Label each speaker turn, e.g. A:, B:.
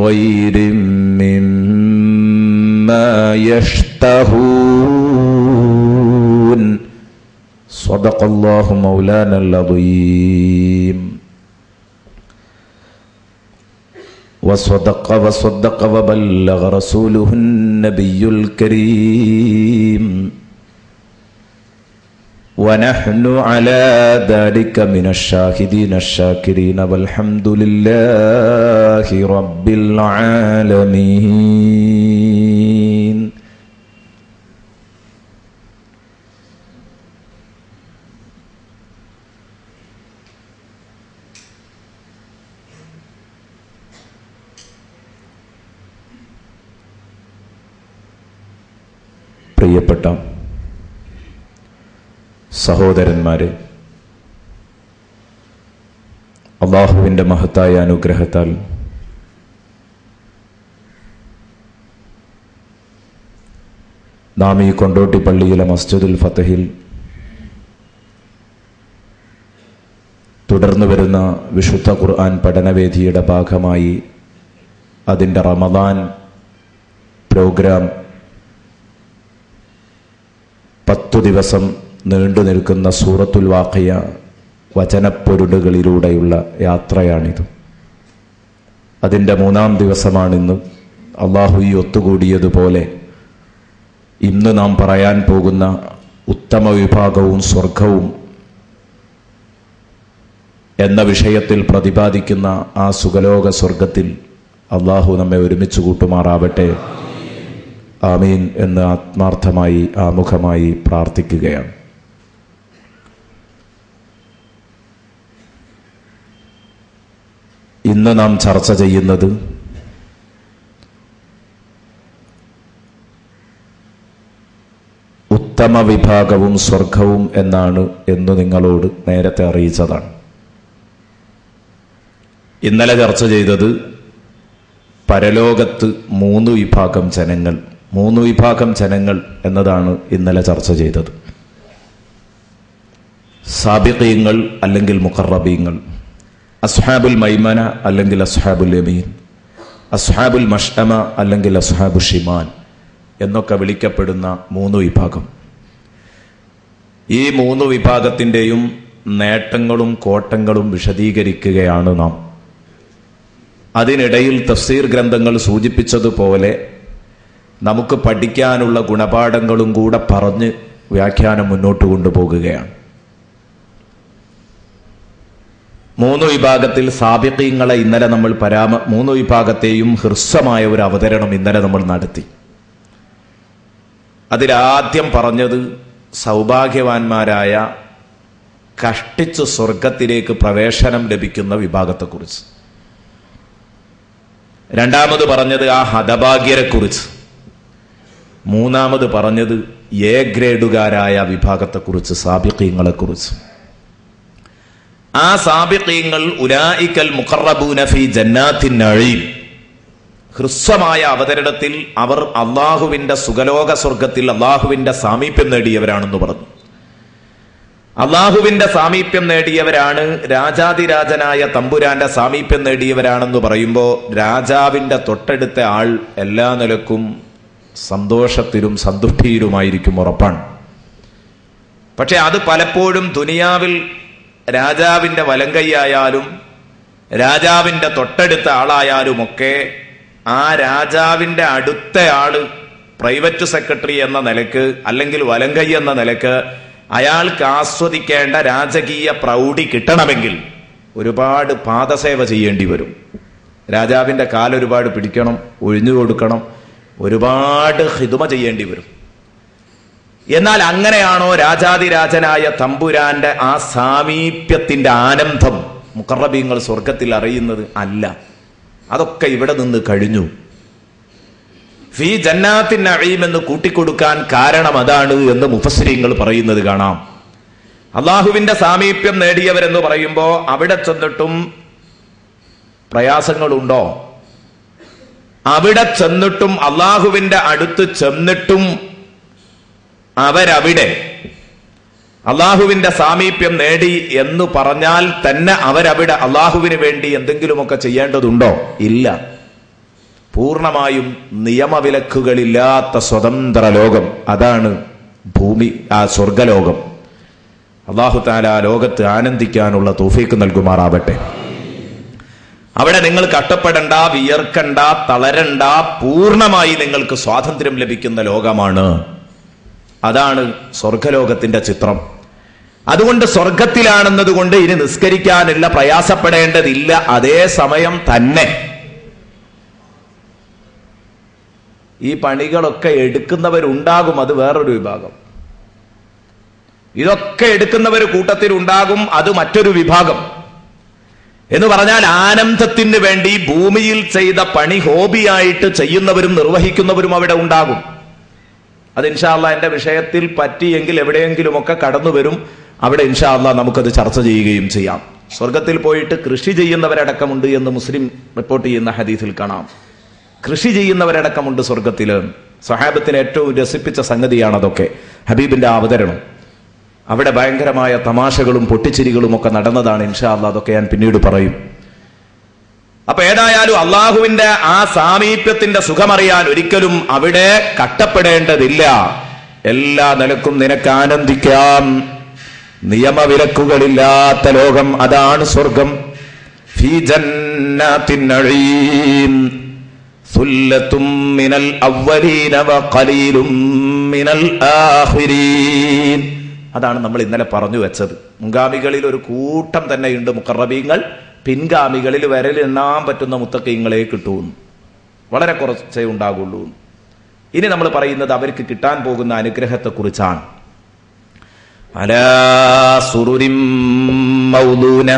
A: طير مما يشتهون صدق الله مولانا العظيم وصدق وبلغ رسوله النبي الكريم ونحن على ذلك من الشاهدين الشاكرين والحمد لله رب العالمين. പ്രിയപ്പെട്ട സഹോദരന്മാരെ, അല്ലാഹുവിൻ്റെ മഹത്തായ അനുഗ്രഹത്താൽ നാം ഈ കൊണ്ടോട്ടി പള്ളിയിലെ മസ്ജിദുൽ ഫതഹിൽ തുടർന്നു വരുന്ന വിശുദ്ധ ഖുർആൻ പഠനവേദിയുടെ ഭാഗമായി അതിൻ്റെ റമദാൻ പ്രോഗ്രാം 10 ദിവസം നീണ്ടു നിൽക്കുന്ന സൂറത്തുൽ വാഖിയ വചനപ്പൊരുളുകളിലൂടെയുള്ള യാത്രയാണിത്. അതിൻ്റെ 3-ാം ദിവസമാണിന്ന്. അള്ളാഹു ഈ ഒത്തുകൂടിയതുപോലെ ഇന്ന് നാം പറയാൻ പോകുന്ന ഉത്തമ വിഭാഗവും സ്വർഗവും എന്ന വിഷയത്തിൽ പ്രതിപാദിക്കുന്ന ആ സുഖലോക സ്വർഗത്തിൽ അള്ളാഹു നമ്മെ ഒരുമിച്ച് കൂട്ടുമാറാവട്ടെ. ആമീൻ എന്ന് ആത്മാർത്ഥമായി ആമുഖമായി പ്രാർത്ഥിക്കുകയാണ്. ഇന്ന് നാം ചർച്ച ചെയ്യുന്നത് ഉത്തമ വിഭാഗവും സ്വർഗവും എന്നാണ് എന്ന് നിങ്ങളോട് നേരത്തെ അറിയിച്ചതാണ്. ഇന്നലെ ചർച്ച ചെയ്തത് പരലോകത്ത് 3 വിഭാഗം ജനങ്ങൾ, 3 വിഭാഗം ജനങ്ങൾ എന്നതാണ് ഇന്നലെ ചർച്ച ചെയ്തത്. സാബിഖീങ്ങൾ അല്ലെങ്കിൽ മുഖറബീങ്ങൾ, അസ്ഹാബുൽ മൈമന അല്ലെങ്കിൽ അസ്ഹാബുൽ യമീൻ, അസ്ഹാബുൽ മഷ്അമ അല്ലെങ്കിൽ അസ്ഹാബുൽ ഷിമാൽ എന്നൊക്കെ വിളിക്കപ്പെടുന്ന 3 വിഭാഗം. ഈ 3 വിഭാഗത്തിൻ്റെയും നേട്ടങ്ങളും കോട്ടങ്ങളും വിശദീകരിക്കുകയാണ് നാം. അതിനിടയിൽ തഫ്സീർ ഗ്രന്ഥങ്ങൾ സൂചിപ്പിച്ചതുപോലെ നമുക്ക് പഠിക്കാനുള്ള ഗുണപാഠങ്ങളും കൂടെ പറഞ്ഞ് വ്യാഖ്യാനം മുന്നോട്ട് കൊണ്ടുപോകുകയാണ്. 3 വിഭാഗത്തിൽ സാബിഖീങ്ങളെ ഇന്നലെ നമ്മൾ 3 വിഭാഗത്തെയും ഹ്രസ്വമായ ഒരു അവതരണം ഇന്നലെ നമ്മൾ നടത്തി. അതിലാദ്യം പറഞ്ഞത് സൗഭാഗ്യവാന്മാരായ കഷ്ടിച്ച് സ്വർഗത്തിലേക്ക് പ്രവേശനം ലഭിക്കുന്ന വിഭാഗത്തെക്കുറിച്ച്. രണ്ടാമത് പറഞ്ഞത് ആ ഹതഭാഗ്യരെക്കുറിച്ച്. മൂന്നാമത് പറഞ്ഞത് എ ഗ്രേഡുകാരായ വിഭാഗത്തെക്കുറിച്ച്, സാബിഖീങ്ങളെക്കുറിച്ച്. ആ സാബിഖീങ്ങൾ ഉലൈകൽ മുഖറബൂന ഫീ ജന്നാത്തിൻ നഈം, ഹ്രസ്വമായ അവതരണത്തിൽ അവർ അള്ളാഹുവിന്റെ സുഖലോക സ്വർഗത്തിൽ അള്ളാഹുവിന്റെ സാമീപ്യം നേടിയവരാണെന്ന് പറഞ്ഞു. അള്ളാഹുവിന്റെ സാമീപ്യം നേടിയവരാണ്, രാജാതിരാജനായ തമ്പുരാന്റെ സാമീപ്യം നേടിയവരാണെന്ന് പറയുമ്പോൾ രാജാവിന്റെ തൊട്ടടുത്ത ആൾ എല്ലാ നിലക്കും സന്തോഷത്തിലും സന്തുഷ്ടിയിലുമായിരിക്കും, ഉറപ്പാണ്. പക്ഷെ അത് പലപ്പോഴും ദുനിയാവിൽ രാജാവിന്റെ വലങ്കൈയായാലും രാജാവിന്റെ തൊട്ടടുത്ത ആളായാലുമൊക്കെ ആ രാജാവിന്റെ അടുത്ത ആള് പ്രൈവറ്റ് സെക്രട്ടറി എന്ന നിലക്ക് അല്ലെങ്കിൽ വലങ്കൈ എന്ന നിലക്ക് അയാൾക്ക് ആസ്വദിക്കേണ്ട രാജകീയ പ്രൗഢി കിട്ടണമെങ്കിൽ ഒരുപാട് പാദസേവ ചെയ്യേണ്ടി വരും. രാജാവിന്റെ കാലൊരുപാട് പിടിക്കണം, ഒഴിഞ്ഞു കൊടുക്കണം, ഒരുപാട് ഹിദ്മ ചെയ്യേണ്ടി വരും. എന്നാൽ അങ്ങനെയാണോ രാജാതിരാജനായ തമ്പുരാന്റെ ആ സാമീപ്യത്തിന്റെ ആനന്ദം മുഖറബീങ്ങൾ സ്വർഗത്തിൽ അറിയുന്നത്? അല്ല, അതൊക്കെ ഇവിടെ നിന്ന് കഴിഞ്ഞു. ഫീ ജന്നാത്തിൻ നഈം എന്ന് കൂട്ടിക്കൊടുക്കാൻ കാരണം അതാണ് എന്ന് മുഫസ്സിരീങ്ങൾ പറയുന്നത് കാണാം. അള്ളാഹുവിന്റെ സാമീപ്യം നേടിയവരെന്ന് പറയുമ്പോൾ അവിടെ ചെന്നിട്ടും പ്രയാസങ്ങളുണ്ടോ? അവിടെ ചെന്നിട്ടും അള്ളാഹുവിന്റെ അടുത്ത് ചെന്നിട്ടും അവരവിടെ അള്ളാഹുവിന്റെ സാമീപ്യം നേടി എന്ന് പറഞ്ഞാൽ തന്നെ അവരവിടെ അള്ളാഹുവിന് വേണ്ടി എന്തെങ്കിലുമൊക്കെ ചെയ്യേണ്ടതുണ്ടോ? ഇല്ല. പൂർണ്ണമായും നിയമവിലക്കുകളില്ലാത്ത സ്വതന്ത്ര ലോകം. അതാണ് ഭൂമി, ആ സ്വർഗലോകം. അല്ലാഹു തആല ആ ലോകത്ത് ആനന്ദിക്കാനുള്ള തൗഫീഖ് നൽകുമാറാവട്ടെ. അവിടെ നിങ്ങൾ കഷ്ടപ്പെടണ്ട, വിയർക്കണ്ട, തളരണ്ട, പൂർണ്ണമായി നിങ്ങൾക്ക് സ്വാതന്ത്ര്യം ലഭിക്കുന്ന ലോകമാണ്. അതാണ് സ്വർഗലോകത്തിന്റെ ചിത്രം. അതുകൊണ്ട് സ്വർഗത്തിലാണെന്നതുകൊണ്ട് ഇനി നിസ്കരിക്കാനുള്ള പ്രയാസപ്പെടേണ്ടതില്ല. അതേ സമയം തന്നെ ഈ പണികളൊക്കെ എടുക്കുന്നവരുണ്ടാകും, അത് വേറൊരു വിഭാഗം. ഇതൊക്കെ എടുക്കുന്നവർ കൂട്ടത്തിലുണ്ടാകും, അത് മറ്റൊരു വിഭാഗം. എന്ന് പറഞ്ഞാൽ ആനന്ദത്തിന് വേണ്ടി ഭൂമിയിൽ ചെയ്ത പണി ഹോബിയായിട്ട് ചെയ്യുന്നവരും നിർവഹിക്കുന്നവരും അവിടെ ഉണ്ടാകും. അത് ഇൻഷാ അല്ലാഹ് എന്റെ വിഷയത്തിൽ പറ്റിയെങ്കിൽ എവിടെയെങ്കിലുമൊക്കെ കടന്നു വരും. അവിടെ ഇൻഷാ അല്ലാഹ് നമുക്കത് ചർച്ച ചെയ്യുകയും ചെയ്യാം. സ്വർഗത്തിൽ പോയിട്ട് കൃഷി ചെയ്യുന്നവരടക്കമുണ്ട് എന്ന് മുസ്ലിം റിപ്പോർട്ട് ചെയ്യുന്ന ഹദീസിൽ കാണാം. കൃഷി ചെയ്യുന്നവരടക്കമുണ്ട് സ്വർഗത്തില്. സ്വഹാബത്തിന് ഏറ്റവും രസിപ്പിച്ച സംഗതിയാണ് അതൊക്കെ, ഹബീബിന്റെ അവതരണം. അവിടെ ഭയങ്കരമായ തമാശകളും പൊട്ടിച്ചിരികളും ഒക്കെ നടന്നതാണ്. ഇൻഷാ അല്ലാഹ് അതൊക്കെ ഞാൻ പിന്നീട് പറയും. അപ്പൊ ഏതായാലും അള്ളാഹുവിന്റെ ആ സാമീപ്യത്തിന്റെ സുഖമറിയാൻ ഒരിക്കലും അവിടെ കഷ്ടപ്പെടേണ്ടതില്ല. എല്ലാ നിലക്കും നിനക്ക് ആനന്ദിക്കാം. നിയമവിലക്കുകളില്ലാത്ത ലോകം, അതാണ് സ്വർഗം. ഫീ ജന്നാത്തിൻ നഈം സുല്ലത്തും മിനൽ അവ്വലീന വഖലീലും മിനൽ ആഖിരീൻ. അതാണ് നമ്മൾ ഇന്നലെ പറഞ്ഞു വെച്ചത്. മുൻഗാമികളിൽ ഒരു കൂട്ടം തന്നെയുണ്ട് മുഖറബീങ്ങൾ, പിൻഗാമികളിൽ വിരലെണ്ണാൻ പറ്റുന്ന മുത്തഖീങ്ങളെ കിട്ടൂന്ന്, വളരെ കുറച്ചേ ഉണ്ടാകുള്ളൂ. ഇനി നമ്മൾ പറയുന്നത് അവർക്ക് കിട്ടാൻ പോകുന്ന അനുഗ്രഹത്തെക്കുറിച്ചാണ്. അലാ സുറുരിൻ മൗദൂന